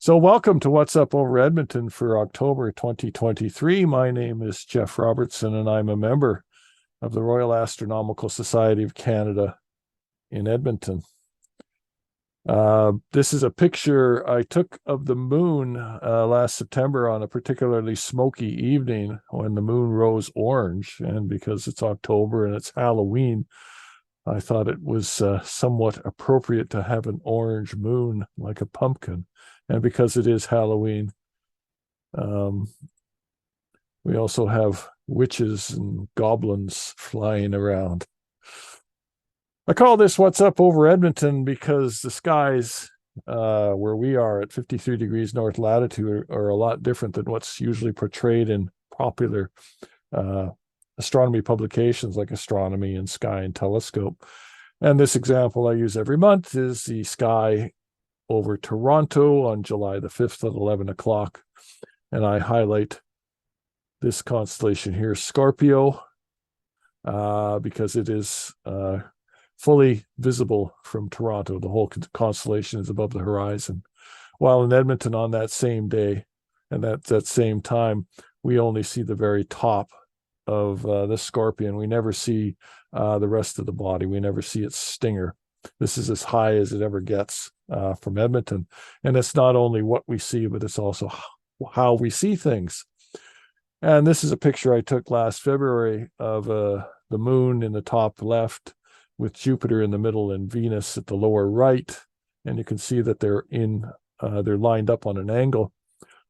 So, welcome to What's Up Over Edmonton for October 2023. My name is Jeff Robertson, and I'm a member of the Royal Astronomical Society of Canada in Edmonton. This is a picture I took of the moon last September on a particularly smoky evening when the moon rose orange. And because it's October and it's Halloween, I thought it was somewhat appropriate to have an orange moon like a pumpkin. And because it is Halloween, um, we also have witches and goblins flying around. I call this What's Up Over Edmonton because the skies where we are at 53 degrees north latitude are a lot different than what's usually portrayed in popular astronomy publications like Astronomy and Sky and Telescope. And this example I use every month is the sky over Toronto on July the 5th at 11 o'clock. And I highlight this constellation here, Scorpio, because it is fully visible from Toronto. The whole constellation is above the horizon. While in Edmonton on that same day and that same time, we only see the very top of the scorpion. We never see the rest of the body. We never see its stinger. This is as high as it ever gets from Edmonton. And it's not only what we see, but it's also how we see things. And this is a picture I took last February of the moon in the top left with Jupiter in the middle and Venus at the lower right. And you can see that they're lined up on an angle.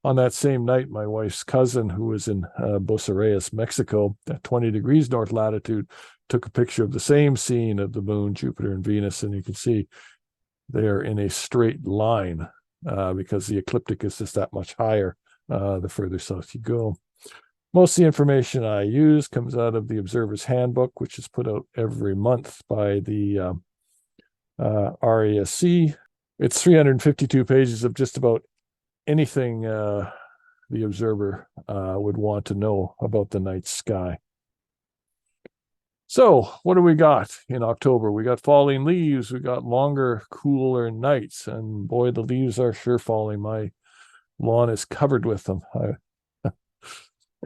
On that same night, my wife's cousin, who was in Buenos Aires, Mexico, at 20 degrees north latitude, took a picture of the same scene of the moon, Jupiter, and Venus, and you can see they're in a straight line because the ecliptic is just that much higher the further south you go. Most of the information I use comes out of the Observer's Handbook, which is put out every month by the RASC. It's 352 pages of just about anything the observer would want to know about the night sky. So, what do we got in October? We got falling leaves. We got longer, cooler nights. And boy, the leaves are sure falling. My lawn is covered with them.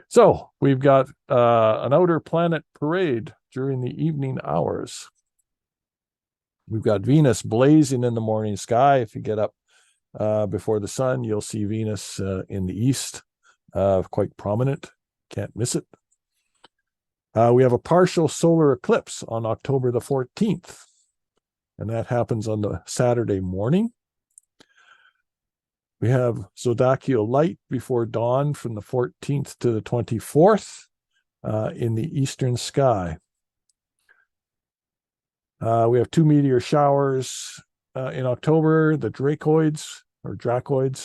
So, we've got an outer planet parade during the evening hours. We've got Venus blazing in the morning sky. If you get up before the sun, you'll see Venus in the east, quite prominent. Can't miss it. We have a partial solar eclipse on October the 14th, and that happens on the Saturday morning. We have zodiacal light before dawn from the 14th to the 24th in the eastern sky. We have two meteor showers in October, the Dracoids,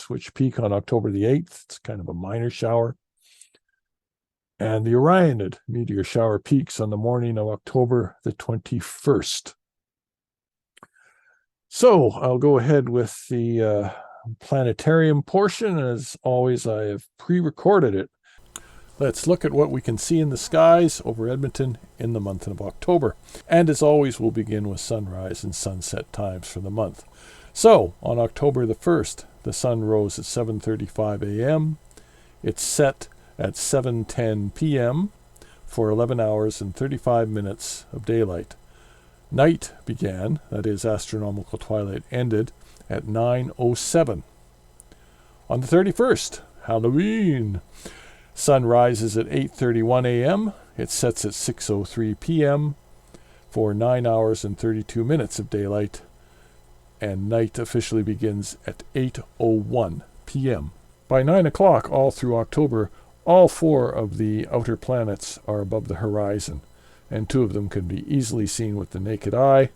which peak on October the 8th. It's kind of a minor shower. And the Orionid meteor shower peaks on the morning of October the 21st. So I'll go ahead with the planetarium portion. As always, I have pre-recorded it. Let's look at what we can see in the skies over Edmonton in the month of October. And as always, we'll begin with sunrise and sunset times for the month. So on October the 1st, the sun rose at 7:35 a.m. It set at 7:10 p.m. for 11 hours and 35 minutes of daylight. Night began, that is, astronomical twilight ended, at 9:07. On the 31st, Halloween, sun rises at 8:31 a.m. It sets at 6:03 p.m. for 9 hours and 32 minutes of daylight, and night officially begins at 8:01 p.m. By 9 o'clock all through October, all four of the outer planets are above the horizon, and two of them can be easily seen with the naked eye.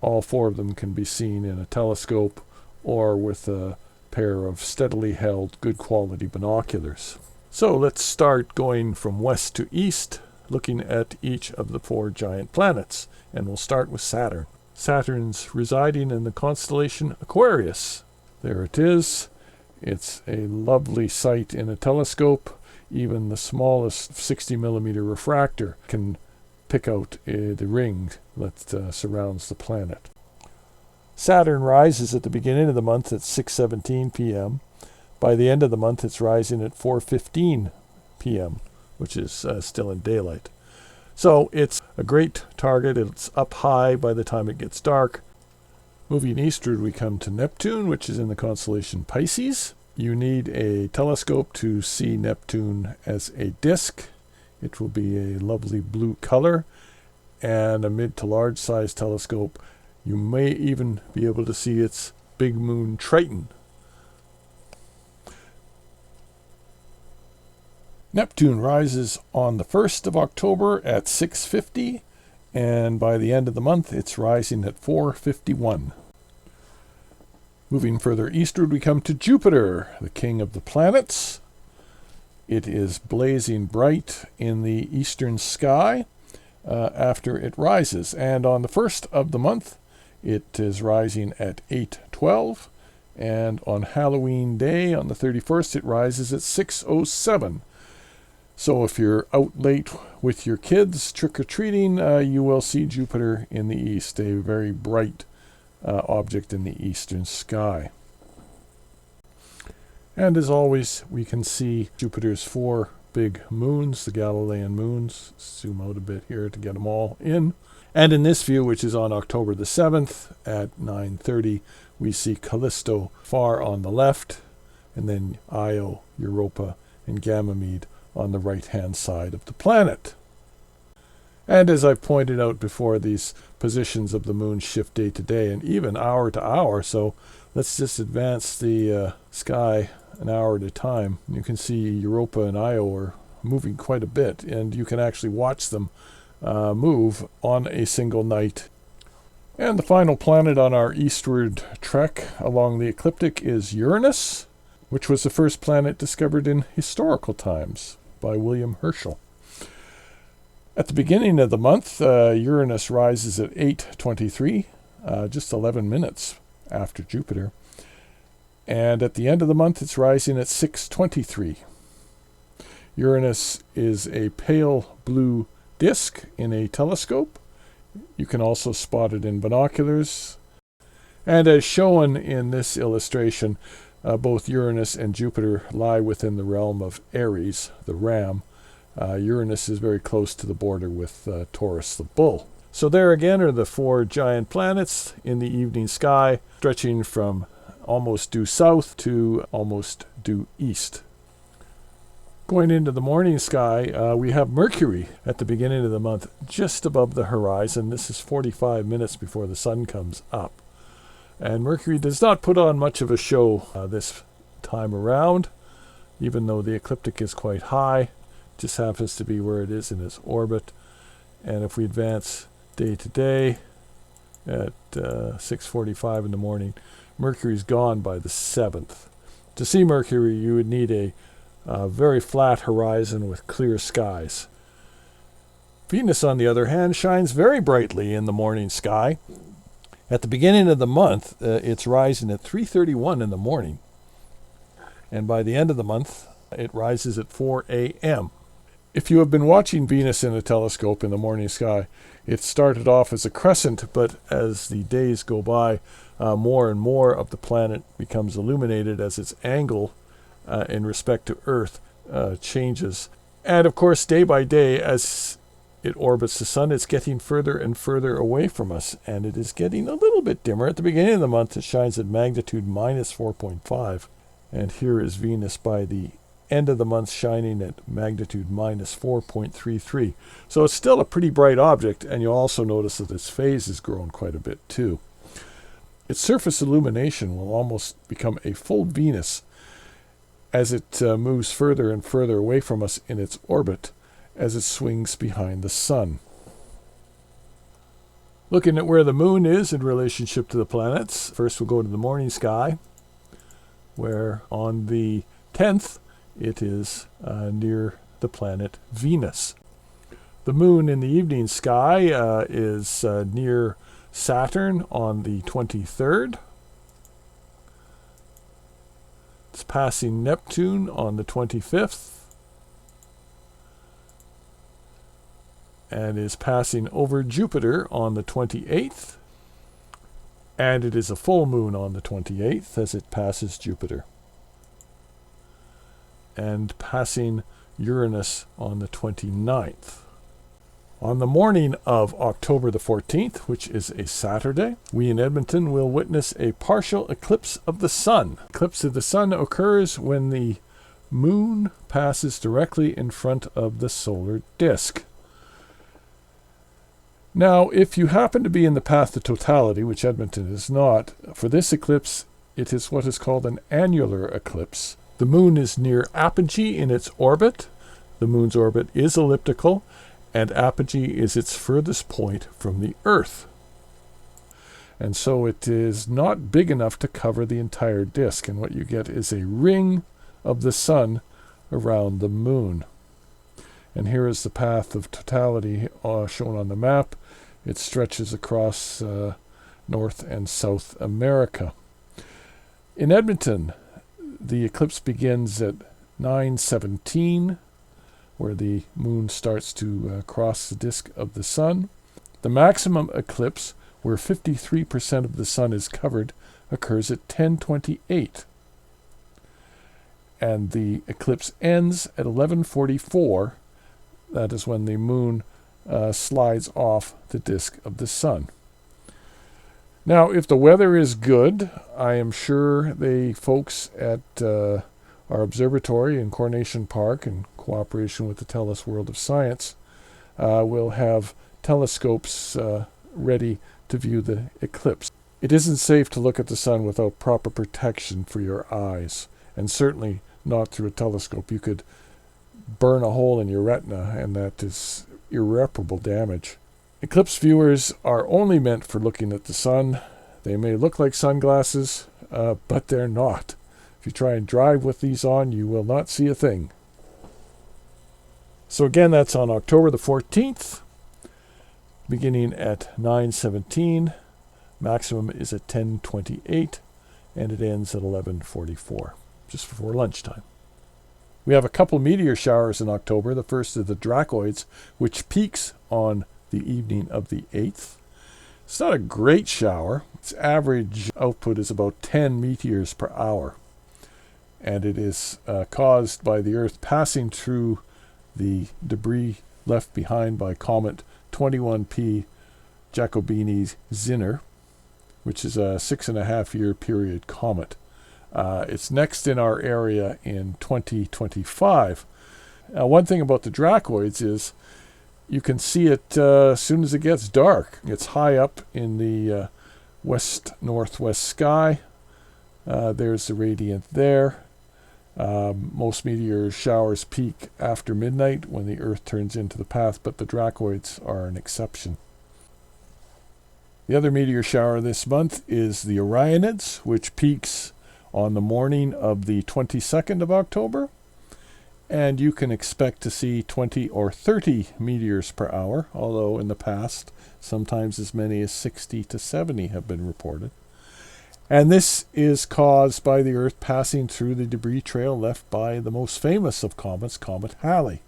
All four of them can be seen in a telescope or with a pair of steadily held, good quality binoculars. So let's start going from west to east, looking at each of the four giant planets, and we'll start with Saturn. Saturn's residing in the constellation Aquarius. There it is. It's a lovely sight in a telescope. Even the smallest 60 millimeter refractor can pick out the ring that surrounds the planet. Saturn rises at the beginning of the month at 6:17 p.m. By the end of the month, it's rising at 4:15 p.m., which is still in daylight. So it's a great target. It's up high by the time it gets dark. Moving eastward, we come to Neptune, which is in the constellation Pisces. You need a telescope to see Neptune as a disk. It will be a lovely blue color, and a mid to large size telescope. You may even be able to see its big moon Triton. Neptune rises on the 1st of October at 6:50, and by the end of the month, it's rising at 4:51. Moving further eastward, we come to Jupiter, the king of the planets. It is blazing bright in the eastern sky after it rises, and on the 1st of the month, it is rising at 8:12, and on Halloween Day, on the 31st, it rises at 6:07. So if you're out late with your kids trick-or-treating, you will see Jupiter in the east, a very bright object in the eastern sky. And as always, we can see Jupiter's 4 big moons, the Galilean moons. Zoom out a bit here to get them all in. And in this view, which is on October the 7th at 9:30, we see Callisto far on the left, and then Io, Europa, and Ganymede on the right-hand side of the planet. And as I've pointed out before, these positions of the moon shift day to day and even hour to hour. So let's just advance the sky an hour at a time. You can see Europa and Io are moving quite a bit, and you can actually watch them move on a single night. And the final planet on our eastward trek along the ecliptic is Uranus, which was the first planet discovered in historical times by William Herschel. At the beginning of the month, Uranus rises at 8:23, just 11 minutes after Jupiter. And at the end of the month, it's rising at 6:23. Uranus is a pale blue disk in a telescope. You can also spot it in binoculars. And as shown in this illustration, both Uranus and Jupiter lie within the realm of Aries, the ram. Uranus is very close to the border with Taurus, the bull. So there again are the 4 giant planets in the evening sky, stretching from almost due south to almost due east. Going into the morning sky, we have Mercury at the beginning of the month, just above the horizon. This is 45 minutes before the sun comes up. And Mercury does not put on much of a show this time around, even though the ecliptic is quite high. It just happens to be where it is in its orbit. And if we advance day to day at 6:45 in the morning, Mercury's gone by the 7th. To see Mercury, you would need a very flat horizon with clear skies. Venus, on the other hand, shines very brightly in the morning sky. At the beginning of the month, it's rising at 3:31 in the morning. And by the end of the month, it rises at 4 a.m. If you have been watching Venus in a telescope in the morning sky, it started off as a crescent, but as the days go by, more and more of the planet becomes illuminated as its angle in respect to Earth changes. And of course, day by day, as it orbits the sun, it's getting further and further away from us, and it is getting a little bit dimmer. At the beginning of the month, it shines at magnitude minus 4.5, and here is Venus by the end of the month shining at magnitude minus 4.33. So it's still a pretty bright object, and you'll also notice that its phase has grown quite a bit too. Its surface illumination will almost become a full Venus as it moves further and further away from us in its orbit, as it swings behind the sun. Looking at where the moon is in relationship to the planets, first we'll go to the morning sky, where on the 10th it is near the planet Venus. The moon in the evening sky is near Saturn on the 23rd. It's passing Neptune on the 25th. And is passing over Jupiter on the 28th. And it is a full moon on the 28th as it passes Jupiter. and passing Uranus on the 29th. On the morning of October the 14th, which is a Saturday, we in Edmonton will witness a partial eclipse of the sun. Eclipse of the sun occurs when the moon passes directly in front of the solar disk. Now, if you happen to be in the path to totality, which Edmonton is not, for this eclipse, it is what is called an annular eclipse. The moon is near apogee in its orbit. The moon's orbit is elliptical, and apogee is its furthest point from the Earth. And so it is not big enough to cover the entire disk, and what you get is a ring of the sun around the moon. And here is the path of totality shown on the map. It stretches across North and South America. In Edmonton, the eclipse begins at 9:17, where the moon starts to cross the disk of the sun. The maximum eclipse, where 53% of the sun is covered, occurs at 10:28. And the eclipse ends at 11:44. That is when the moon slides off the disk of the sun. Now, if the weather is good, I am sure the folks at our observatory in Coronation Park, in cooperation with the TELUS World of Science, will have telescopes ready to view the eclipse. It isn't safe to look at the sun without proper protection for your eyes, and certainly not through a telescope. You could burn a hole in your retina, and that is irreparable damage. Eclipse viewers are only meant for looking at the sun. They may look like sunglasses, but they're not. If you try and drive with these on, you will not see a thing. So again, that's on October the 14th, beginning at 9:17. Maximum is at 10:28, and it ends at 11:44, just before lunchtime. We have a couple meteor showers in October. The first is the Dracoids, which peaks on the evening of the 8th. It's not a great shower. Its average output is about 10 meteors per hour. And it is caused by the Earth passing through the debris left behind by comet 21P Giacobini-Zinner, which is a 6.5-year period comet. It's next in our area in 2025. One thing about the Dracoids is you can see it as soon as it gets dark. It's high up in the west-northwest sky. There's the radiant there. Most meteor showers peak after midnight when the Earth turns into the path, but the Dracoids are an exception. The other meteor shower this month is the Orionids, which peaks on the morning of the 22nd of October. And you can expect to see 20 or 30 meteors per hour, although in the past, sometimes as many as 60 to 70 have been reported. And this is caused by the Earth passing through the debris trail left by the most famous of comets, Comet Halley.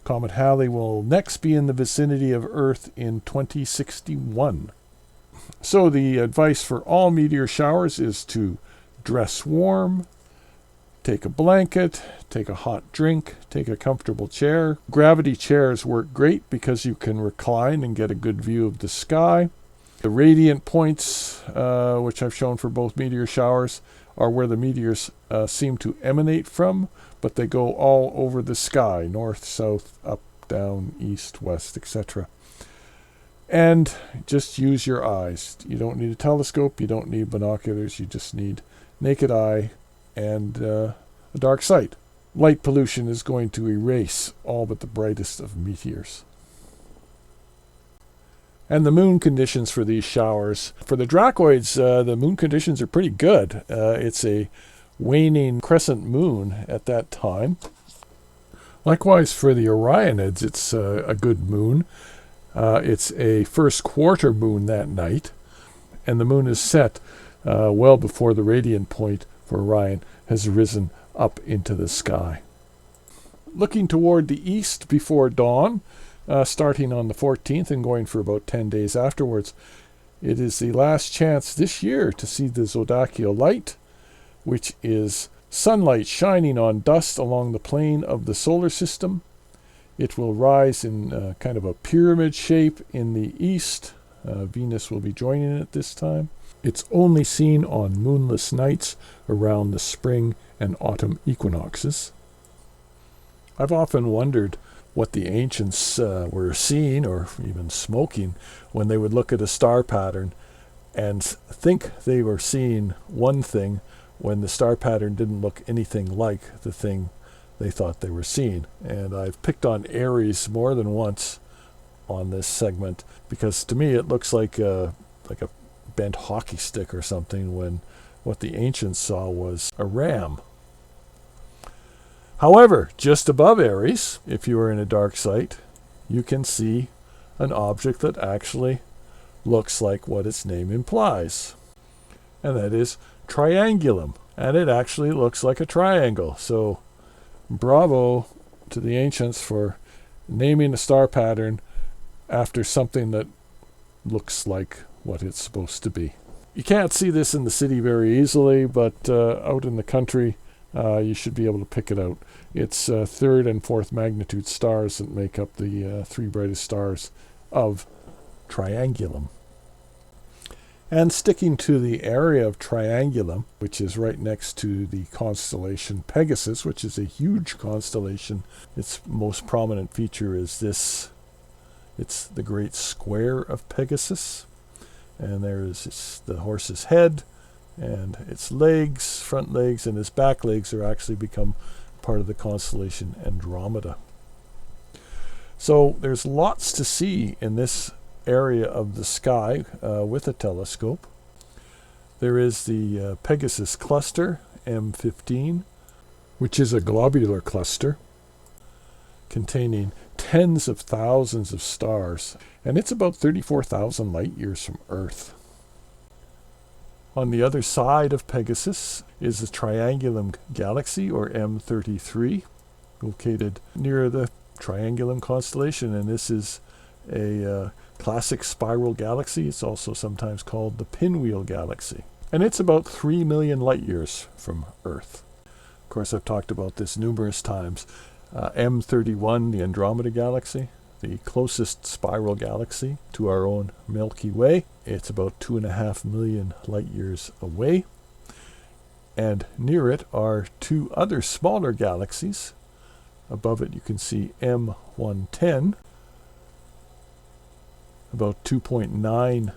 Comet Halley will next be in the vicinity of Earth in 2061. So the advice for all meteor showers is to dress warm, take a blanket, take a hot drink, take a comfortable chair. Gravity chairs work great because you can recline and get a good view of the sky. The radiant points, which I've shown for both meteor showers, are where the meteors seem to emanate from, but they go all over the sky, north, south, up, down, east, west, etc. And just use your eyes. You don't need a telescope, you don't need binoculars, you just need naked eye and a dark sight. Light pollution is going to erase all but the brightest of meteors. And the moon conditions for these showers. For the Dracoids, the moon conditions are pretty good. It's a waning crescent moon at that time. Likewise, for the Orionids, it's a good moon. It's a first quarter moon that night, and the moon is set well before the radiant point for Orion has risen up into the sky. Looking toward the east before dawn, starting on the 14th and going for about 10 days afterwards, it is the last chance this year to see the zodiacal light, which is Sunlight shining on dust along the plane of the solar system. It will rise in kind of a pyramid shape in the east. Venus will be joining it this time. It's only seen on moonless nights around the spring and autumn equinoxes. I've often wondered what the ancients were seeing or even smoking when they would look at a star pattern and think they were seeing one thing when the star pattern didn't look anything like the thing they thought they were seeing. And I've picked on Aries more than once on this segment because to me it looks like a bent hockey stick or something, when what the ancients saw was a ram. However, just above Aries, if you are in a dark site, you can see an object that actually looks like what its name implies, and that is triangulum, and it actually looks like a triangle. So bravo to the ancients for naming a star pattern after something that looks like what it's supposed to be. You can't see this in the city very easily, but out in the country you should be able to pick it out. It's third and fourth magnitude stars that make up the three brightest stars of Triangulum. And sticking to the area of Triangulum, which is right next to the constellation Pegasus, which is a huge constellation, its most prominent feature is this. It's the Great Square of Pegasus. And there's the horse's head and its legs, front legs, and its back legs are actually become part of the constellation Andromeda. So there's lots to see in this area of the sky with a telescope. There is the Pegasus cluster, M15, which is a globular cluster containing tens of thousands of stars, and it's about 34,000 light years from Earth. On the other side of Pegasus is the Triangulum galaxy, or M33, located near the Triangulum constellation, and this is a classic spiral galaxy. It's also sometimes called the Pinwheel galaxy, and it's about 3 million light years from Earth. Of course, I've talked about this numerous times. M31, the Andromeda galaxy, the closest spiral galaxy to our own Milky Way. It's about 2.5 million light years away. And near it are two other smaller galaxies. Above it you can see M110, about 2.9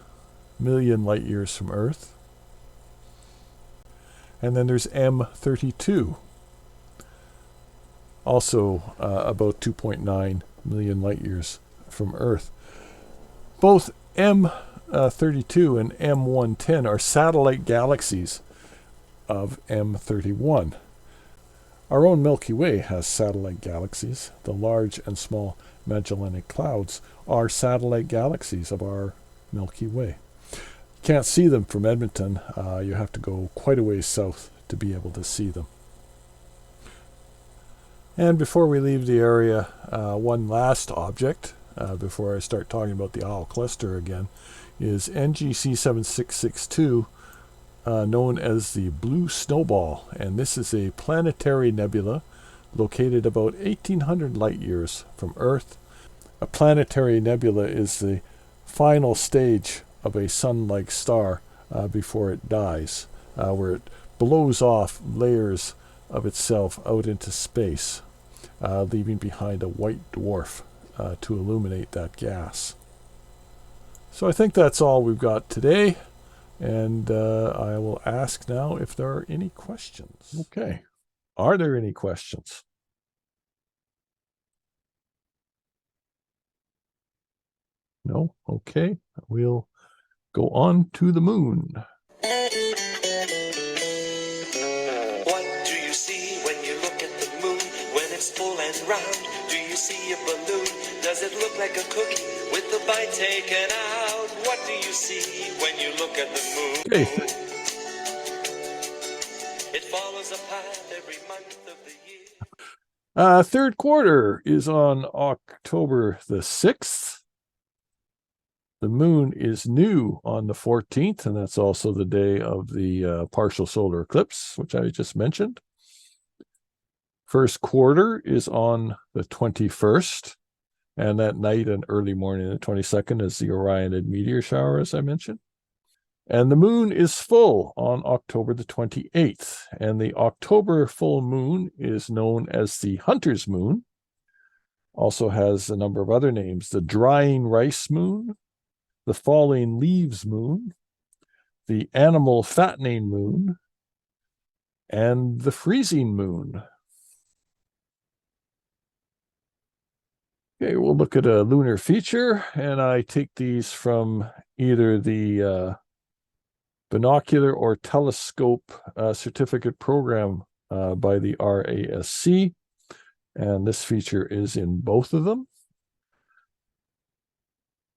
million light years from Earth. And then there's M32, also about 2.9 million light years from Earth. Both M32 and M110 are satellite galaxies of M31. Our own Milky Way has satellite galaxies. The large and small Magellanic Clouds are satellite galaxies of our Milky Way. You can't see them from Edmonton. You have to go quite a ways south to be able to see them. And before we leave the area, one last object, before I start talking about the Owl cluster again, is NGC 7662, known as the Blue Snowball. And this is a planetary nebula located about 1,800 light years from Earth. A planetary nebula is the final stage of a sun-like star before it dies, where it blows off layers of itself out into space, leaving behind a white dwarf to illuminate that gas. So I think that's all we've got today, and I will ask now if there are any questions. Okay. Are there any questions? No? Okay. We'll go on to the moon. What do you see when you look at the moon? When it's full and round, do you see a balloon? Does it look like a cookie with the bite taken out? What do you see when you look at the moon? Okay. It follows a path every month of the year. Third quarter is on October the 6th. The moon is new on the 14th, and that's also the day of the partial solar eclipse, which I just mentioned. First quarter is on the 21st, and that night and early morning, the 22nd, is the Orionid meteor shower, as I mentioned. And the moon is full on October the 28th. And the October full moon is known as the Hunter's moon. Also has a number of other names: the drying rice moon, the falling leaves moon, the animal fattening moon, and the freezing moon. Okay, we'll look at a lunar feature, and I take these from either the binocular or telescope certificate program by the RASC, and this feature is in both of them.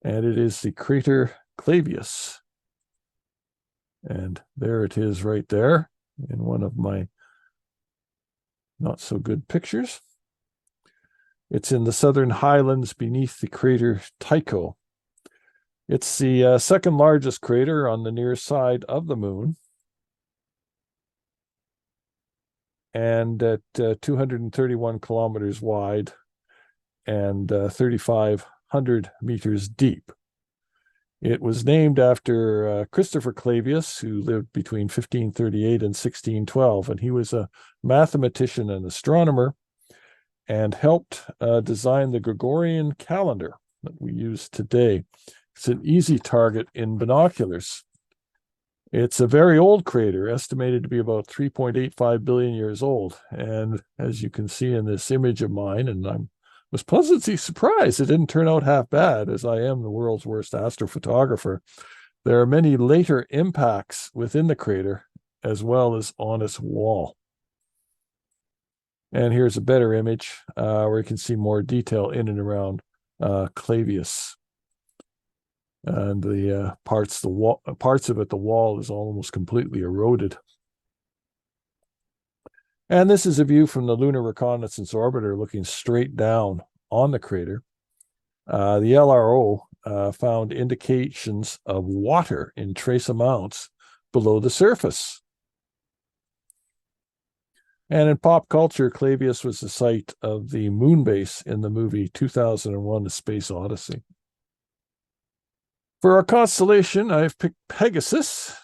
And it is the crater Clavius. And there it is right there in one of my not so good pictures. It's in the southern highlands beneath the crater Tycho. It's the second largest crater on the near side of the moon, and at 231 kilometers wide and 3,500 meters deep. It was named after Christopher Clavius, who lived between 1538 and 1612, and he was a mathematician and astronomer and helped design the Gregorian calendar that we use today. It's an easy target in binoculars. It's a very old crater, estimated to be about 3.85 billion years old. And as you can see in this image of mine, and I was pleasantly surprised it didn't turn out half bad, as I am the world's worst astrophotographer. There are many later impacts within the crater, as well as on its wall. And here's a better image where you can see more detail in and around Clavius. And the parts of it, the wall is almost completely eroded. And this is a view from the Lunar Reconnaissance Orbiter looking straight down on the crater. The LRO found indications of water in trace amounts below the surface. And in pop culture, Clavius was the site of the moon base in the movie 2001: A Space Odyssey. For our constellation, I've picked Pegasus,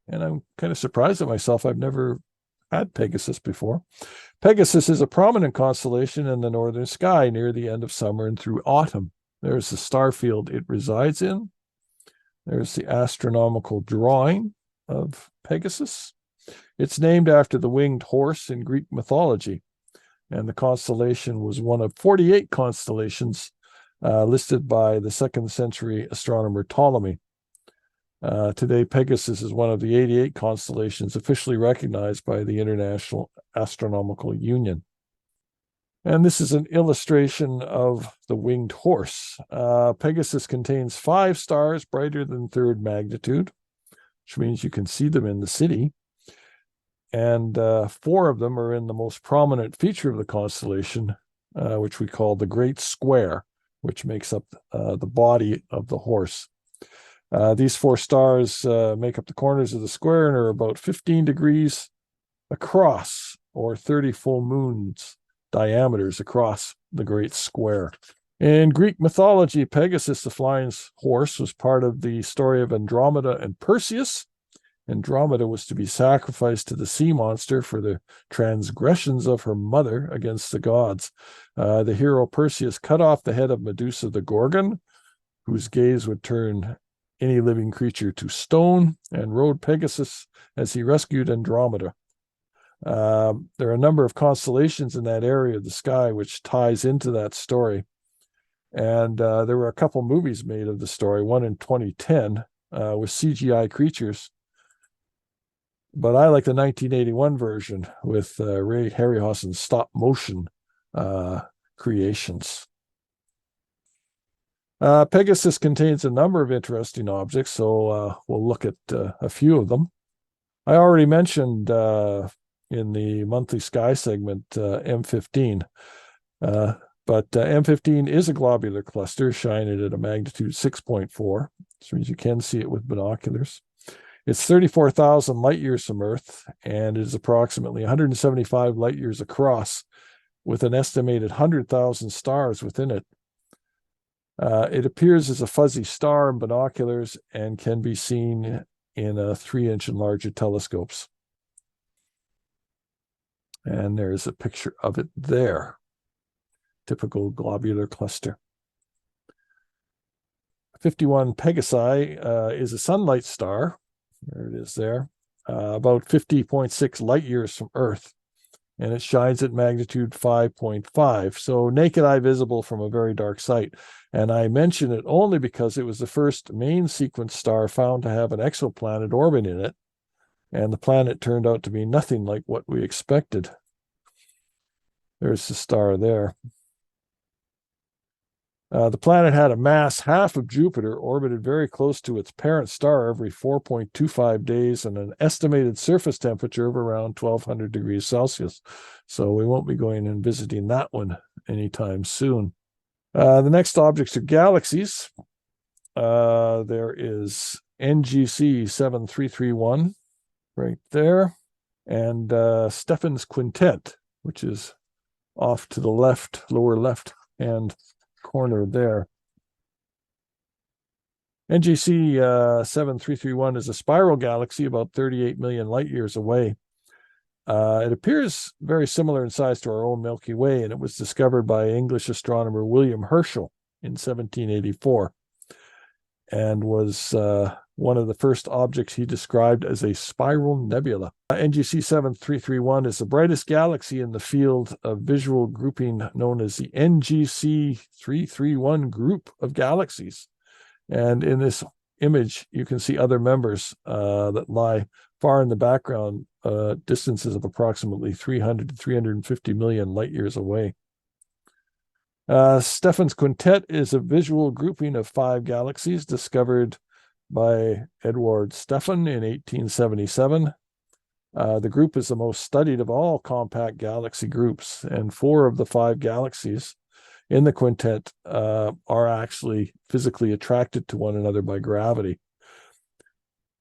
and I'm kind of surprised at myself. I've never had Pegasus before. Pegasus is a prominent constellation in the northern sky near the end of summer and through autumn. There's the star field it resides in. There's the astronomical drawing of Pegasus. It's named after the winged horse in Greek mythology, and the constellation was one of 48 constellations listed by the 2nd century astronomer Ptolemy. Today, Pegasus is one of the 88 constellations officially recognized by the International Astronomical Union. And this is an illustration of the winged horse. Pegasus contains 5 stars brighter than 3rd magnitude, which means you can see them in the city. And 4 of them are in the most prominent feature of the constellation, which we call the Great Square, which makes up the body of the horse. These 4 stars make up the corners of the square and are about 15 degrees across, or 30 full moons diameters across the Great Square. In Greek mythology, Pegasus, the flying horse, was part of the story of Andromeda and Perseus. Andromeda was to be sacrificed to the sea monster for the transgressions of her mother against the gods. The hero Perseus cut off the head of Medusa the Gorgon, whose gaze would turn any living creature to stone, and rode Pegasus as he rescued Andromeda. There are a number of constellations in that area of the sky which ties into that story. And there were a couple movies made of the story, one in 2010 with CGI creatures. But I like the 1981 version with Ray Harryhausen's stop motion creations. Pegasus contains a number of interesting objects, so we'll look at a few of them. I already mentioned in the monthly sky segment M15, but M15 is a globular cluster shining at a magnitude 6.4, which means you can see it with binoculars. It's 34,000 light years from Earth, and it is approximately 175 light years across with an estimated 100,000 stars within it. It appears as a fuzzy star in binoculars and can be seen in 3-inch and larger telescopes. And there's a picture of it there. Typical globular cluster. 51 Pegasi is a sunlight star. There it is there. About 50.6 light years from Earth. And it shines at magnitude 5.5, so naked eye visible from a very dark site. And I mention it only because it was the first main sequence star found to have an exoplanet orbit in it, and the planet turned out to be nothing like what we expected. There's the star there. The planet had a mass half of Jupiter, orbited very close to its parent star every 4.25 days, and an estimated surface temperature of around 1200 degrees Celsius. So we won't be going and visiting that one anytime soon. The next objects are galaxies. There is NGC 7331 right there, and Stephan's Quintet, which is off to the left, lower left-hand corner there. NGC 7331 is a spiral galaxy about 38 million light years away. It appears very similar in size to our own Milky Way, and it was discovered by English astronomer William Herschel in 1784, and was one of the first objects he described as a spiral nebula. NGC 7331 is the brightest galaxy in the field of visual grouping known as the NGC 331 group of galaxies. And in this image, you can see other members that lie far in the background, distances of approximately 300 to 350 million light years away. Stephan's Quintet is a visual grouping of 5 galaxies discovered by Edward Stephan in 1877. The group is the most studied of all compact galaxy groups, and 4 of the 5 galaxies in the quintet are actually physically attracted to one another by gravity,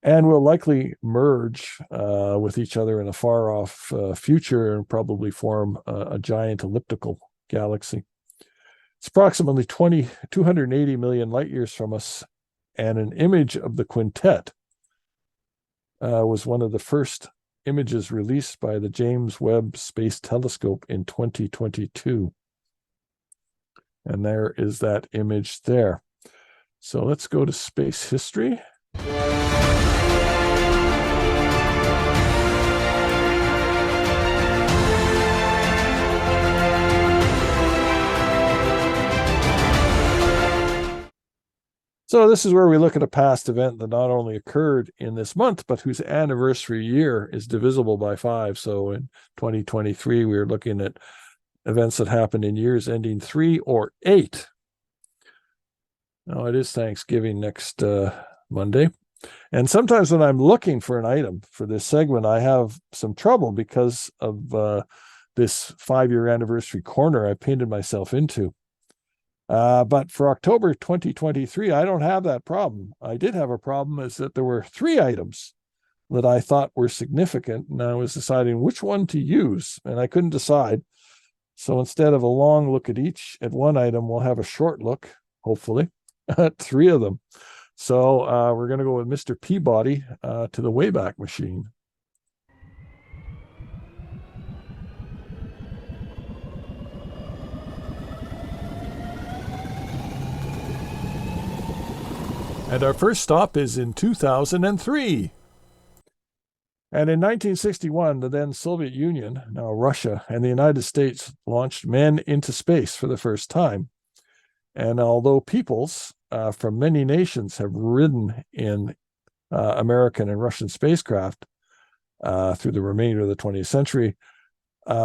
and will likely merge with each other in a far-off future and probably form a giant elliptical galaxy. It's approximately 280 million light years from us, and an image of the quintet was one of the first images released by the James Webb Space Telescope in 2022. And there is that image there. So let's go to space history. So this is where we look at a past event that not only occurred in this month, but whose anniversary year is divisible by 5. So in 2023, we are looking at events that happened in years ending 3 or 8. Now, it is Thanksgiving next Monday. And sometimes when I'm looking for an item for this segment, I have some trouble because of this 5-year anniversary corner I painted myself into. But for October 2023, I don't have that problem. I did have a problem, is that there were 3 items that I thought were significant, and I was deciding which one to use, and I couldn't decide. So instead of a long look at one item, we'll have a short look, hopefully, at 3 of them. So we're going to go with Mr. Peabody to the Wayback Machine. And our first stop is in 2003. And in 1961, the then Soviet Union, now Russia, and the United States launched men into space for the first time. And although peoples from many nations have ridden in American and Russian spacecraft through the remainder of the 20th century,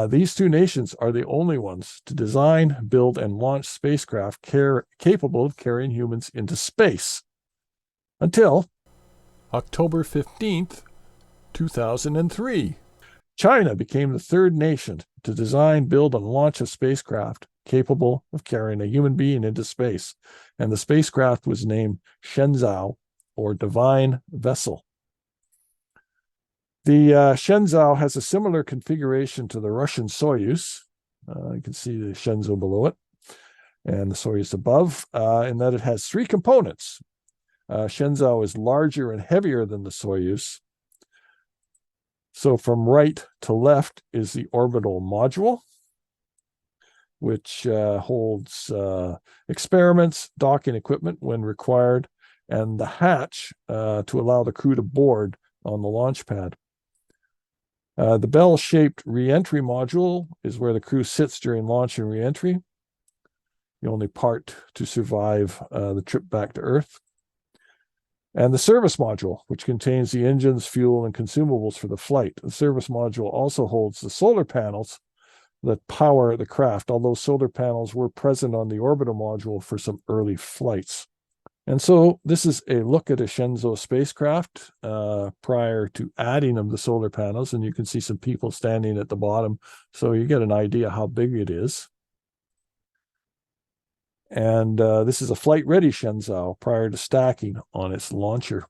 these 2 nations are the only ones to design, build, and launch spacecraft capable of carrying humans into space. Until October 15th, 2003. China became the 3rd nation to design, build, and launch a spacecraft capable of carrying a human being into space. And the spacecraft was named Shenzhou, or Divine Vessel. The Shenzhou has a similar configuration to the Russian Soyuz, You can see the Shenzhou below it and the Soyuz above, in that it has three components. Shenzhou is larger and heavier than the Soyuz. So from right to left is the orbital module, which holds experiments, docking equipment when required, and the hatch to allow the crew to board on the launch pad. The bell-shaped reentry module is where the crew sits during launch and reentry, the only part to survive the trip back to Earth. And the service module, which contains the engines, fuel, and consumables for the flight. The service module also holds the solar panels that power the craft, although solar panels were present on the orbital module for some early flights. And so this is a look at a Shenzhou spacecraft prior to adding of the solar panels, and you can see some people standing at the bottom, so you get an idea how big it is. And this is a flight-ready Shenzhou prior to stacking on its launcher.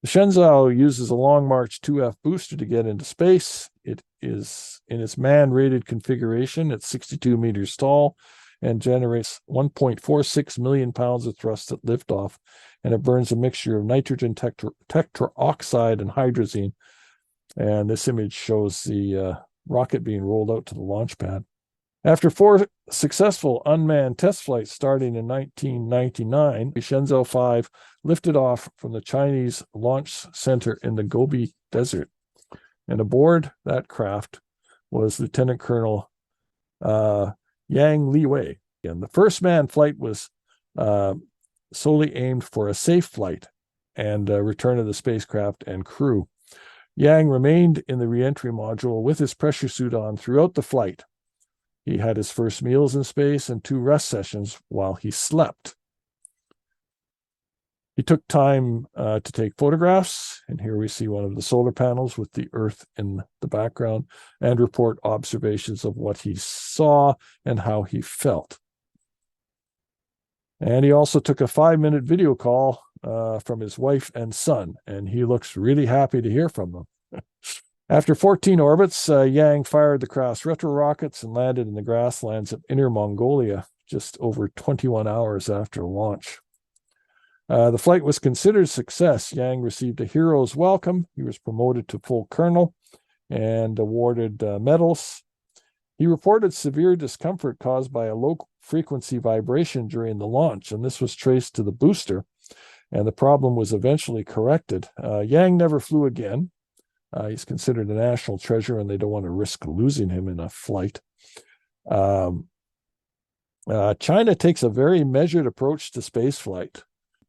The Shenzhou uses a Long March 2F booster to get into space. It is in its man-rated configuration at 62 meters tall and generates 1.46 million pounds of thrust at liftoff, and it burns a mixture of nitrogen tetroxide and hydrazine. And this image shows the rocket being rolled out to the launch pad. After 4 successful unmanned test flights starting in 1999, Shenzhou 5 lifted off from the Chinese launch center in the Gobi Desert. And aboard that craft was Lieutenant Colonel Yang Liwei. And the first manned flight was solely aimed for a safe flight and return of the spacecraft and crew. Yang remained in the reentry module with his pressure suit on throughout the flight. He had his first meals in space and 2 rest sessions while he slept. He took time to take photographs, and here we see one of the solar panels with the Earth in the background, and report observations of what he saw and how he felt. And he also took a 5-minute video call from his wife and son, and he looks really happy to hear from them. After 14 orbits, Yang fired the craft's retro rockets and landed in the grasslands of Inner Mongolia just over 21 hours after launch. The flight was considered a success. Yang received a hero's welcome. He was promoted to full colonel and awarded medals. He reported severe discomfort caused by a low-frequency vibration during the launch, and this was traced to the booster, and the problem was eventually corrected. Yang never flew again. He's considered a national treasure, and they don't want to risk losing him in a flight. China takes a very measured approach to spaceflight.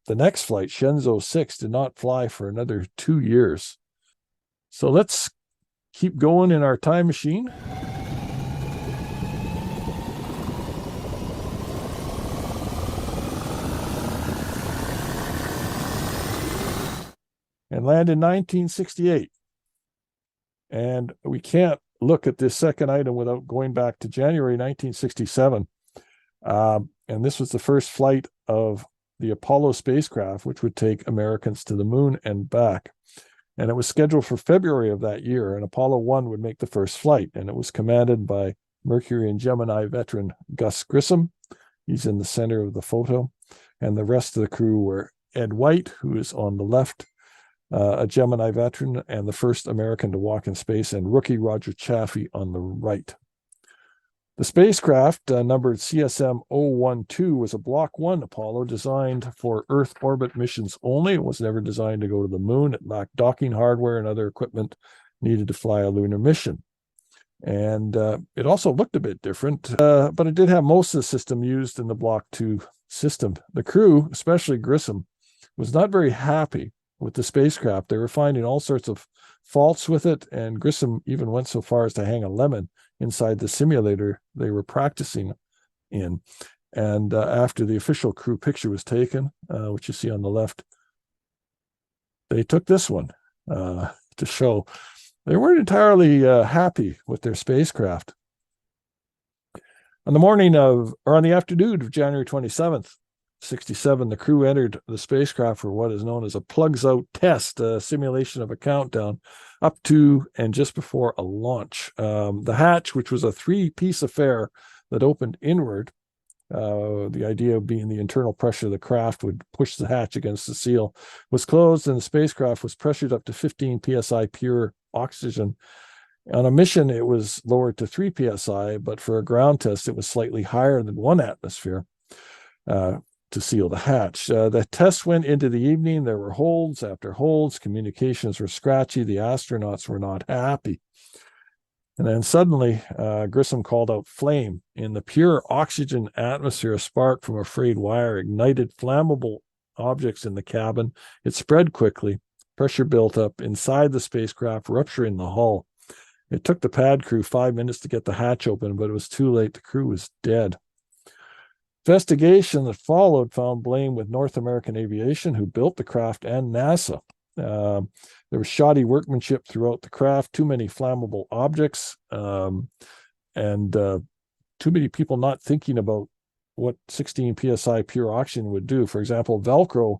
The next flight, Shenzhou 6, did not fly for another 2 years. So let's keep going in our time machine. And land in 1968. And we can't look at this second item without going back to January 1967. And this was the first flight of the Apollo spacecraft, which would take Americans to the moon and back. And it was scheduled for February of that year, and Apollo 1 would make the first flight. And it was commanded by Mercury and Gemini veteran Gus Grissom. He's in the center of the photo. And the rest of the crew were Ed White, who is on the left, a Gemini veteran and the first American to walk in space, and rookie Roger Chaffee on the right. The spacecraft, numbered CSM-012, was a Block 1 Apollo designed for Earth orbit missions only. It was never designed to go to the moon. It lacked docking hardware and other equipment needed to fly a lunar mission. And it also looked a bit different, but it did have most of the system used in the Block 2 system. The crew, especially Grissom, was not very happy with the spacecraft. They were finding all sorts of faults with it, and Grissom even went so far as to hang a lemon inside the simulator they were practicing in. And after the official crew picture was taken, which you see on the left, they took this one to show they weren't entirely happy with their spacecraft. On the afternoon of January 27th, 1967, the crew entered the spacecraft for what is known as a plugs out test, a simulation of a countdown up to and just before a launch. The hatch, which was a three-piece affair that opened inward, the idea of being the internal pressure of the craft would push the hatch against the seal, was closed, and the spacecraft was pressured up to 15 psi pure oxygen. On a mission, it was lowered to 3 psi, but for a ground test, it was slightly higher than 1 atmosphere to seal the hatch. The test went into the evening. There were holds after holds. Communications were scratchy. The astronauts were not happy. And then suddenly, Grissom called out flame. In the pure oxygen atmosphere, a spark from a frayed wire ignited flammable objects in the cabin. It spread quickly. Pressure built up inside the spacecraft, rupturing the hull. It took the pad crew 5 minutes to get the hatch open, but it was too late. The crew was dead. Investigation that followed found blame with North American Aviation, who built the craft, and NASA. There was shoddy workmanship throughout the craft, too many flammable objects, and too many people not thinking about what 16 psi pure oxygen would do. For example, Velcro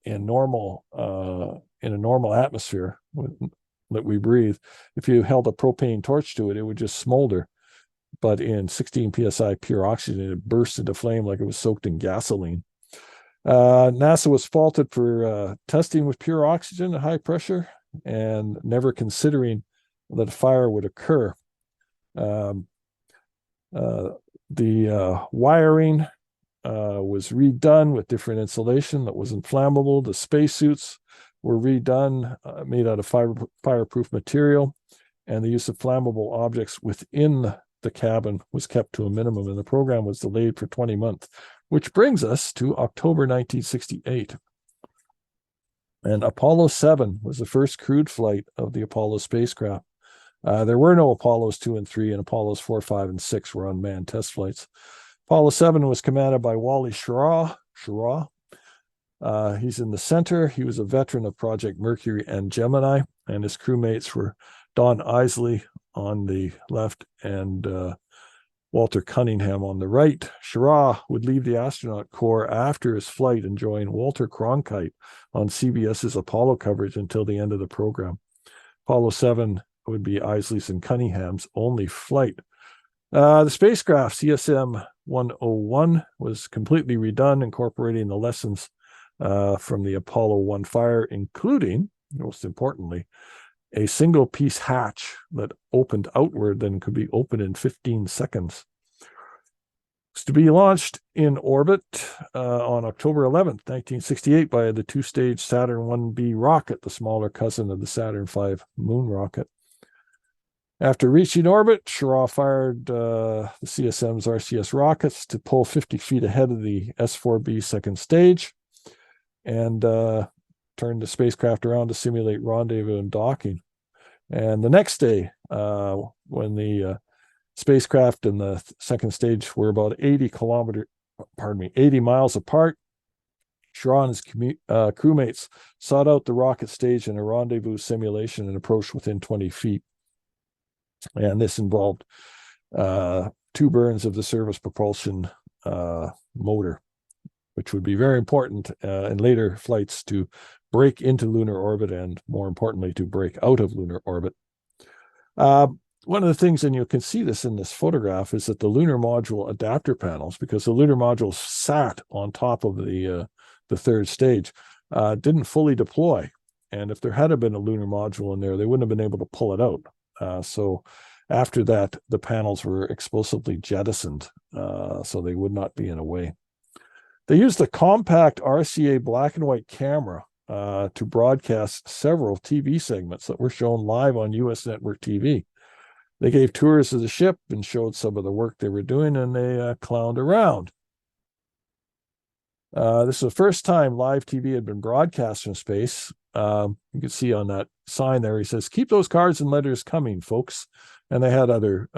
in a normal atmosphere that we breathe, if you held a propane torch to it, it would just smolder. But in 16 psi pure oxygen, it burst into flame like it was soaked in gasoline. NASA was faulted for testing with pure oxygen at high pressure and never considering that a fire would occur. The wiring was redone with different insulation that was inflammable. The spacesuits were redone, made out of fireproof material, and the use of flammable objects within the cabin was kept to a minimum, and the program was delayed for 20 months, which brings us to October 1968. And Apollo 7 was the first crewed flight of the Apollo spacecraft. There were no Apollos 2 and 3, and Apollos 4, 5, and 6 were unmanned test flights. Apollo 7 was commanded by Wally Schirra. He's in the center. He was a veteran of Project Mercury and Gemini, and his crewmates were Don Isley on the left and Walter Cunningham on the right. Schirra would leave the astronaut corps after his flight and join Walter Cronkite on CBS's Apollo coverage until the end of the program. Apollo 7 would be Isley's and Cunningham's only flight. The spacecraft CSM 101 was completely redone, incorporating the lessons from the Apollo 1 fire, including, most importantly, a single piece hatch that opened outward, then could be opened in 15 seconds. It's to be launched in orbit on October 11th, 1968 by the two-stage Saturn 1B rocket, the smaller cousin of the Saturn V moon rocket. After reaching orbit, Schirra fired the CSM's RCS rockets to pull 50 feet ahead of the S4B second stage and turned the spacecraft around to simulate rendezvous and docking. And the next day, when the spacecraft and the second stage were about 80 miles apart, Schirra and his crewmates sought out the rocket stage in a rendezvous simulation and approached within 20 feet. And this involved 2 burns of the service propulsion motor, which would be very important in later flights to break into lunar orbit and, more importantly, to break out of lunar orbit. One of the things, and you can see this in this photograph, is that the lunar module adapter panels, because the lunar module sat on top of the third stage, didn't fully deploy. And if there had been a lunar module in there, they wouldn't have been able to pull it out. So after that, the panels were explosively jettisoned, so they would not be in a way. They used a compact RCA black and white camera to broadcast several TV segments that were shown live on U.S. network TV. They gave tours of the ship and showed some of the work they were doing, and they clowned around. This is the first time live TV had been broadcast from space. You can see on that sign there, he says, "Keep those cards and letters coming, folks." And they had other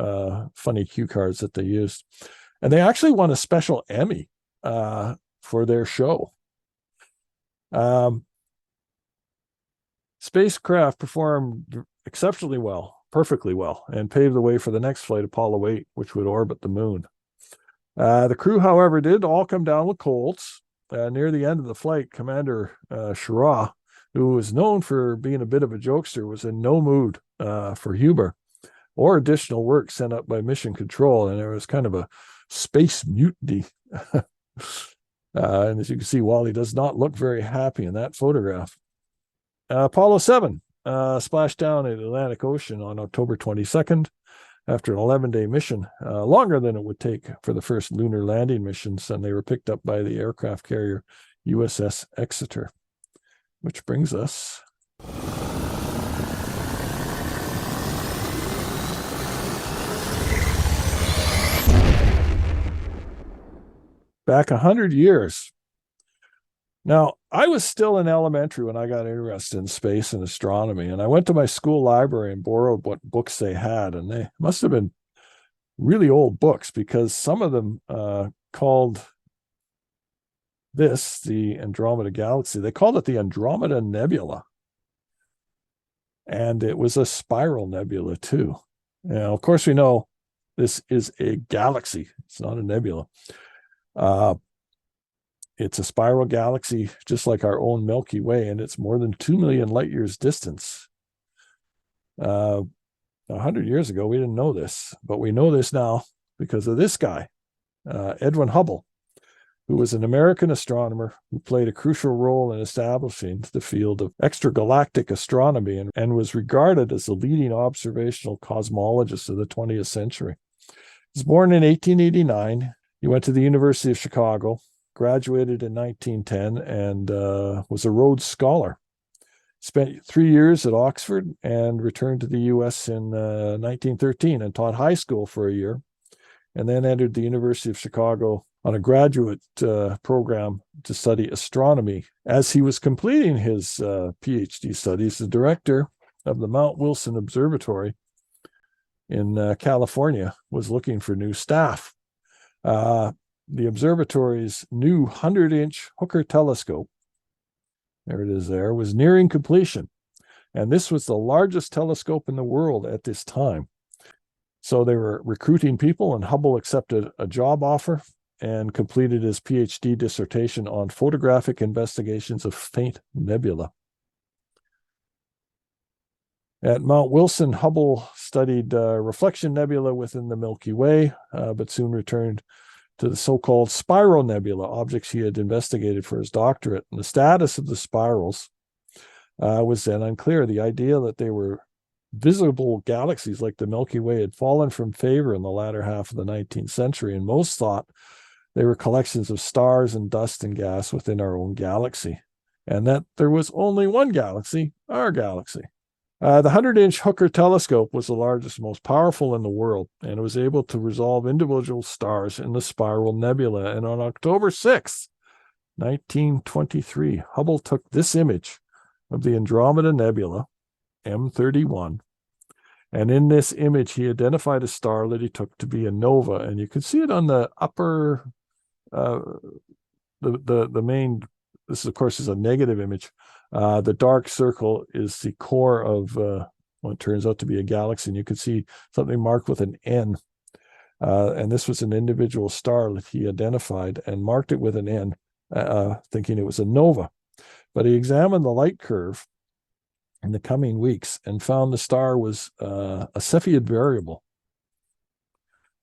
funny cue cards that they used. And they actually won a special Emmy for their show. Spacecraft performed exceptionally well, perfectly well, and paved the way for the next flight, Apollo 8, which would orbit the moon. The crew, however, did all come down with colds. Near the end of the flight, Commander Schirra, who was known for being a bit of a jokester, was in no mood for humor or additional work sent up by Mission Control, and there was kind of a space mutiny. And as you can see, Wally does not look very happy in that photograph. Apollo 7 splashed down in the Atlantic Ocean on October 22nd after an 11-day mission, longer than it would take for the first lunar landing missions, and they were picked up by the aircraft carrier USS Exeter, which brings us back 100 years. Now, I was still in elementary when I got interested in space and astronomy, and I went to my school library and borrowed what books they had, and they must have been really old books because some of them called this the Andromeda Galaxy. They called it the Andromeda Nebula, and it was a spiral nebula too. Now, of course, we know this is a galaxy. It's not a nebula. It's a spiral galaxy, just like our own Milky Way, and it's more than 2 million light years distance. 100 years ago, we didn't know this, but we know this now because of this guy, Edwin Hubble, who was an American astronomer who played a crucial role in establishing the field of extragalactic astronomy and was regarded as the leading observational cosmologist of the 20th century. He was born in 1889. He went to the University of Chicago, graduated in 1910, and was a Rhodes Scholar. Spent 3 years at Oxford and returned to the U.S. in 1913 and taught high school for a year, and then entered the University of Chicago on a graduate program to study astronomy. As he was completing his PhD studies, the director of the Mount Wilson Observatory in California was looking for new staff. The observatory's new 100-inch Hooker telescope, there it is there, was nearing completion. And this was the largest telescope in the world at this time. So they were recruiting people, and Hubble accepted a job offer and completed his PhD dissertation on photographic investigations of faint nebula. At Mount Wilson, Hubble studied reflection nebula within the Milky Way, but soon returned to the so-called spiral nebula, objects he had investigated for his doctorate. And the status of the spirals was then unclear. The idea that they were visible galaxies like the Milky Way had fallen from favor in the latter half of the 19th century, and most thought they were collections of stars and dust and gas within our own galaxy, and that there was only one galaxy, our galaxy. The 100-inch Hooker telescope was the largest, most powerful in the world, and it was able to resolve individual stars in the spiral nebula. And on October 6th, 1923, Hubble took this image of the Andromeda Nebula, M31, and in this image, he identified a star that he took to be a nova, and you can see it on the upper, the main. This, of course, is a negative image. The dark circle is the core of what turns out to be a galaxy, and you can see something marked with an N. And this was an individual star that he identified and marked it with an N, thinking it was a nova. But he examined the light curve in the coming weeks and found the star was a Cepheid variable.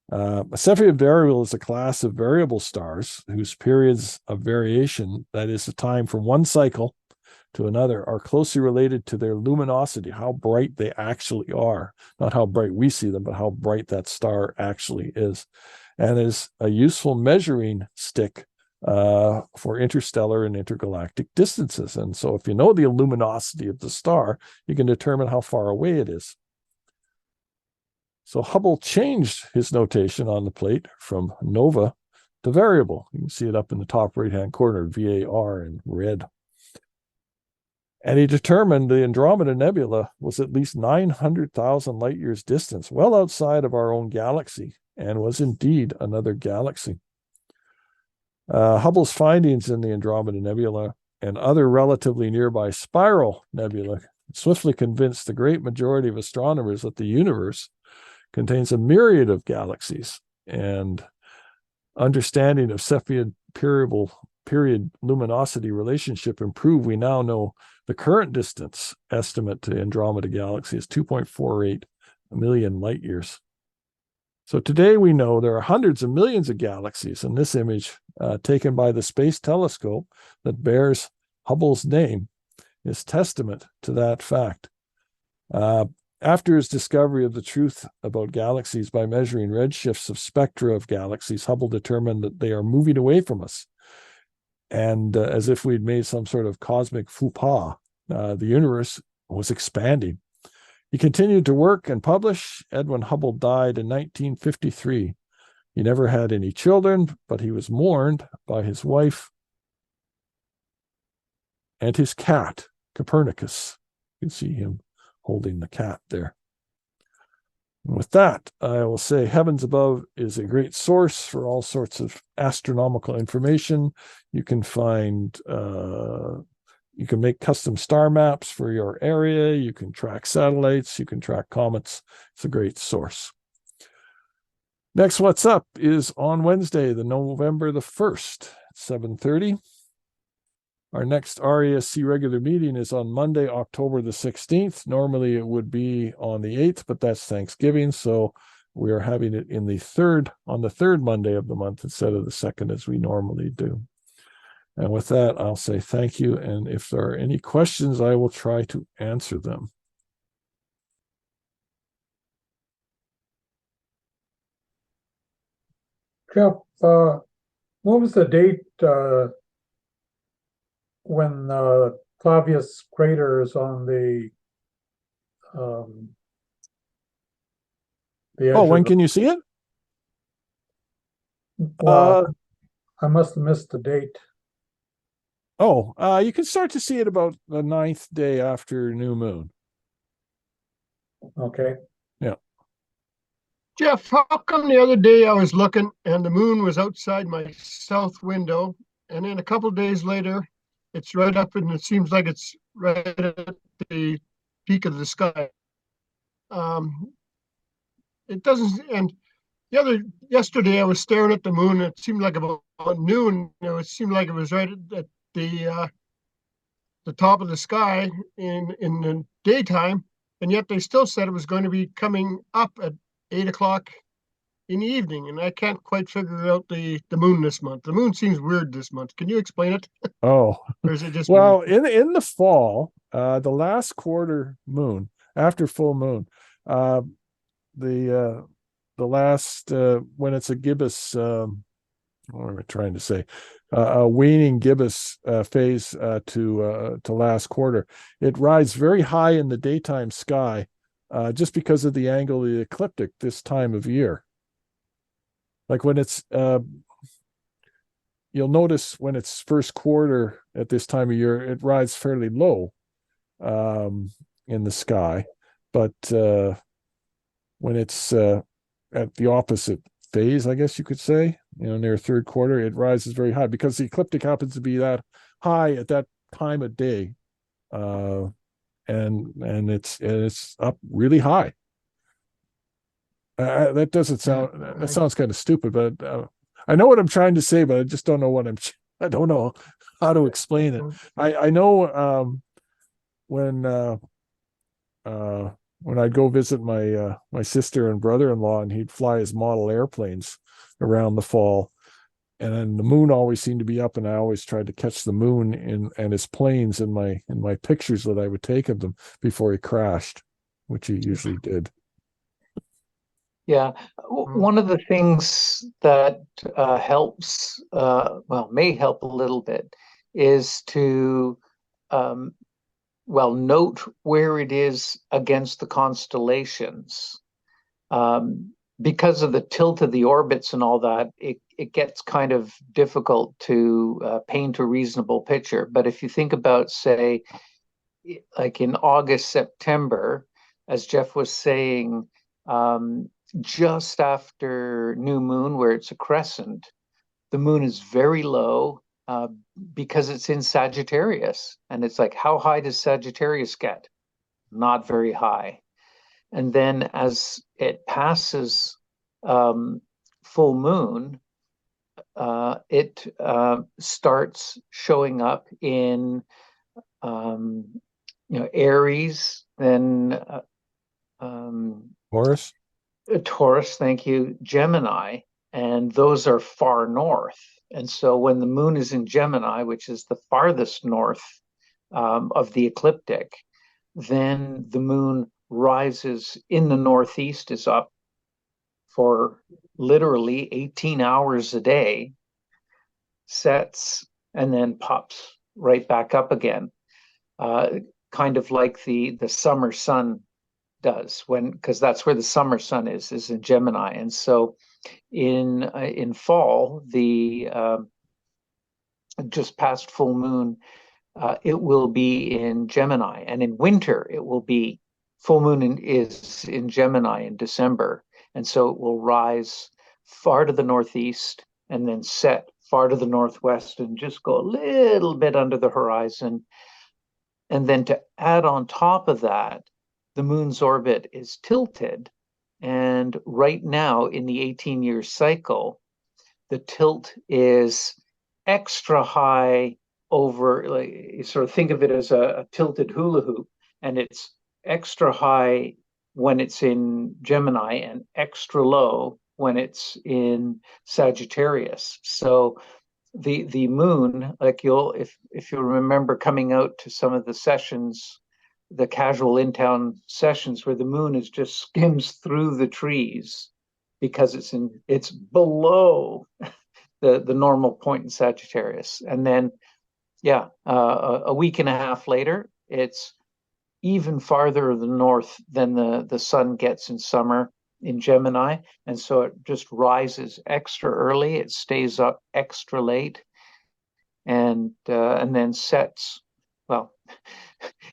A Cepheid variable is a class of variable stars whose periods of variation, that is the time from one cycle to another, are closely related to their luminosity, how bright they actually are. Not how bright we see them, but how bright that star actually is. And is a useful measuring stick for interstellar and intergalactic distances. And so if you know the luminosity of the star, you can determine how far away it is. So Hubble changed his notation on the plate from nova to variable. You can see it up in the top right-hand corner, VAR in red. And he determined the Andromeda Nebula was at least 900,000 light years distance, well outside of our own galaxy, and was indeed another galaxy. Hubble's findings in the Andromeda Nebula and other relatively nearby spiral nebula swiftly convinced the great majority of astronomers that the universe contains a myriad of galaxies, and understanding of Cepheid period luminosity relationship improved, we now know the current distance estimate to Andromeda Galaxy is 2.48 million light years. So today we know there are hundreds of millions of galaxies, and this image taken by the Space Telescope that bears Hubble's name is testament to that fact. After his discovery of the truth about galaxies by measuring redshifts of spectra of galaxies, Hubble determined that they are moving away from us. And as if we'd made some sort of cosmic faux pas, the universe was expanding. He continued to work and publish. Edwin Hubble died in 1953. He never had any children, but he was mourned by his wife and his cat, Copernicus. You can see him holding the cat there. And with that, I will say Heavens Above is a great source for all sorts of astronomical information. You can find, you can make custom star maps for your area. You can track satellites. You can track comets. It's a great source. Next What's Up is on Wednesday, the November the 1st, 7:30. Our next RASC regular meeting is on Monday, October the 16th. Normally it would be on the 8th, but that's Thanksgiving. So we are having it on the third Monday of the month instead of the second as we normally do. And with that, I'll say thank you. And if there are any questions, I will try to answer them. Jeff, what was the date when Clavius crater is on the edge Oh, when of can you see it? well, I must have missed the date. You can start to see it about the 9th day after new moon. Okay. Yeah. Jeff, how come the other day I was looking and the moon was outside my south window, and then a couple of days later, it's right up and it seems like it's right at the peak of the sky. It doesn't, and yesterday I was staring at the moon. It seemed like about noon. It seemed like it was right at the top of the sky in the daytime, and yet they still said it was going to be coming up at 8 o'clock in the evening, and I can't quite figure out the moon this month. The moon seems weird this month. Can you explain it? Oh, Or is it just well, weird? in the fall, the last quarter moon after full moon, the last when it's a gibbous, what am I trying to say? A waning gibbous phase to last quarter. It rides very high in the daytime sky, just because of the angle of the ecliptic this time of year. Like when it's, you'll notice when it's first quarter at this time of year, it rides fairly low in the sky, but when it's at the opposite phase, I guess you could say, near third quarter, it rises very high because the ecliptic happens to be that high at that time of day, and it's up really high. That doesn't sound. That sounds kind of stupid, but I know what I'm trying to say, but I just don't know what I don't know how to explain it. I know when I'd go visit my sister and brother-in-law, and he'd fly his model airplanes around the fall, and then the moon always seemed to be up, and I always tried to catch the moon and his planes in my pictures that I would take of them before he crashed, which he usually did. Yeah, one of the things that helps, may help a little bit, is to note where it is against the constellations. Because of the tilt of the orbits and all that, it gets kind of difficult to paint a reasonable picture. But if you think about, say, like in August, September, as Jeff was saying, just after new moon, where it's a crescent, the moon is very low because it's in Sagittarius. And it's like, how high does Sagittarius get? Not very high. And then as it passes full moon, it starts showing up in Aries, then Taurus. Taurus, thank you, Gemini, and those are far north. And so when the moon is in Gemini, which is the farthest north of the ecliptic, then the moon rises in the northeast, is up for literally 18 hours a day, sets, and then pops right back up again, kind of like the summer sun does, because that's where the summer sun is in Gemini. And so in fall, the just past full moon, it will be in Gemini, and in winter it will be full moon is in Gemini in December, and so it will rise far to the northeast and then set far to the northwest and just go a little bit under the horizon. And then to add on top of that, the moon's orbit is tilted, and right now in the 18-year cycle, the tilt is extra high over, like, you sort of think of it as a tilted hula hoop, and it's extra high when it's in Gemini and extra low when it's in Sagittarius. So the moon, like if you'll remember coming out to some of the sessions, the casual in-town sessions where the moon is just skims through the trees because it's below the normal point in Sagittarius. And then a week and a half later, it's even farther to the north than the sun gets in summer in Gemini. And so it just rises extra early, it stays up extra late, and then sets, well,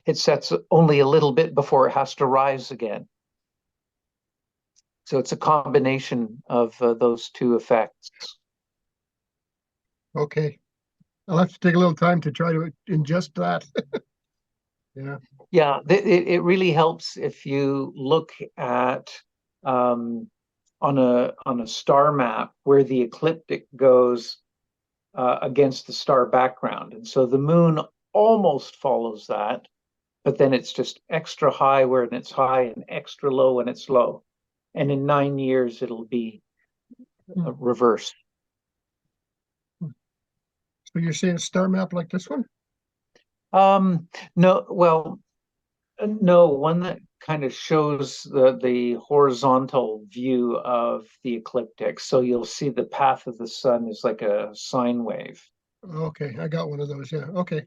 it sets only a little bit before it has to rise again. So it's a combination of those two effects. Okay. I'll have to take a little time to try to ingest that. Yeah. Yeah, it really helps if you look at on a star map where the ecliptic goes against the star background. And so the moon almost follows that, but then it's just extra high when it's high and extra low when it's low. And in 9 years, it'll be reversed. So you're saying a star map like this one? No, well, no, one that kind of shows the horizontal view of the ecliptic. So you'll see the path of the sun is like a sine wave. Okay, I got one of those. Yeah. Okay.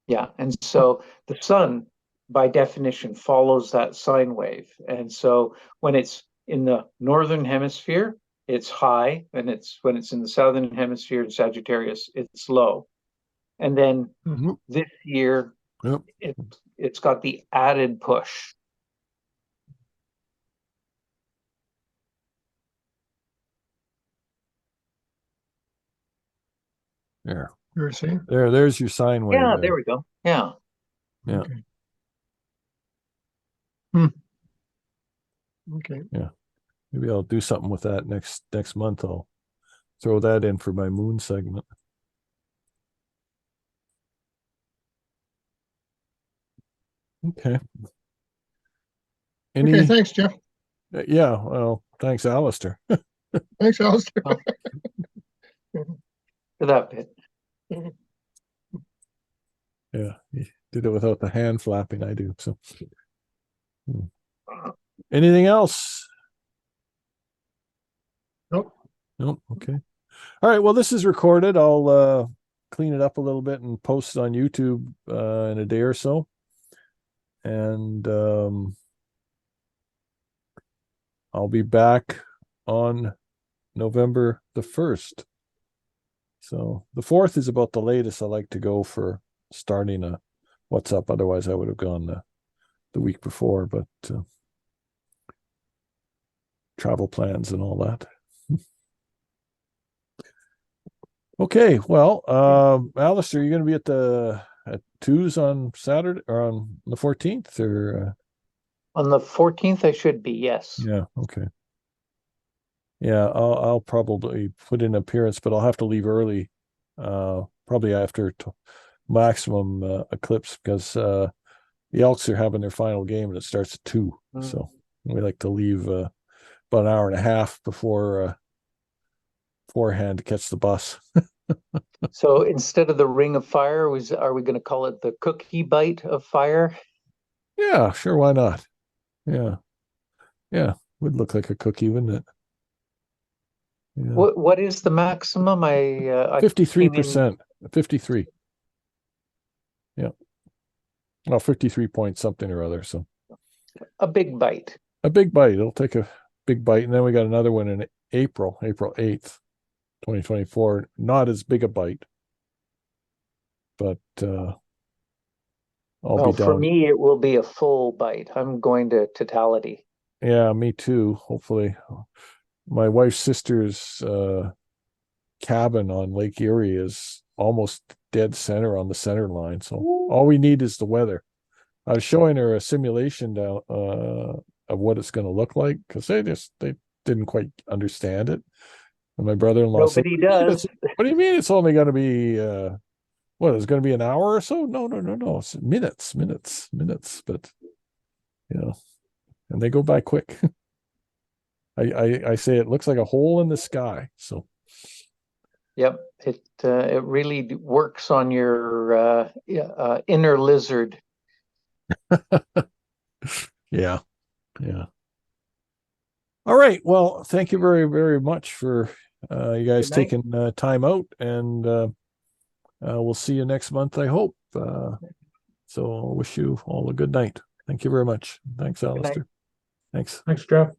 Yeah, and so the sun, by definition, follows that sine wave. And so when it's in the northern hemisphere, it's high, and when it's in the southern hemisphere in Sagittarius, it's low. And then this year, Yep. it's got the added push. There. You're saying? There's your sine wave. Yeah, there we go. Yeah. Yeah. Okay. Okay. Yeah. Maybe I'll do something with that next month. I'll throw that in for my moon segment. Okay. Okay, thanks, Jeff. Yeah, well, thanks, Alistair. Thanks, Alistair. For that bit. Yeah, he did it without the hand flapping I do. So anything else? Nope. Nope. Okay. All right. Well, this is recorded. I'll clean it up a little bit and post it on YouTube in a day or so. And I'll be back on November the 1st. So the 4th is about the latest I like to go for starting a What's Up. Otherwise, I would have gone the week before, but travel plans and all that. Okay, well, Alistair, you're going to be at Twos on Saturday or on the 14th, or on the 14th, I should be. Yes. Yeah. Okay. Yeah, I'll probably put in an appearance, but I'll have to leave early, probably after maximum eclipse because the Elks are having their final game and it starts at 2. So we like to leave about an hour and a half beforehand to catch the bus. So instead of the Ring of Fire, are we going to call it the Cookie Bite of Fire? Yeah, sure, why not? Yeah, yeah, would look like a cookie, wouldn't it? Yeah. What is the maximum? I came in 53%, 53. Yeah. Well, 53 point something or other. So a big bite. a big bite. It'll take a big bite. And then we got another one in April 8th, 2024. Not as big a bite, but I'll be For down. me, it will be a full bite. I'm going to totality. Yeah, me too. Hopefully. My wife's sister's cabin on Lake Erie is almost dead center on the center line. So all we need is the weather. I was showing her a simulation down of what it's going to look like because they didn't quite understand it. And my brother-in-law said, Nobody does. "What do you mean it's only going to be what? It's going to be an hour or so? No. It's minutes. But you know, and they go by quick. I say it looks like a hole in the sky. So Yep, it really works on your inner lizard. yeah. All right. Well, thank you very, very much for you guys Good night. taking time out, and we'll see you next month, I hope. So I wish you all a good night. Thank you very much. Thanks, night. Alistair. Thanks. Thanks, Jeff.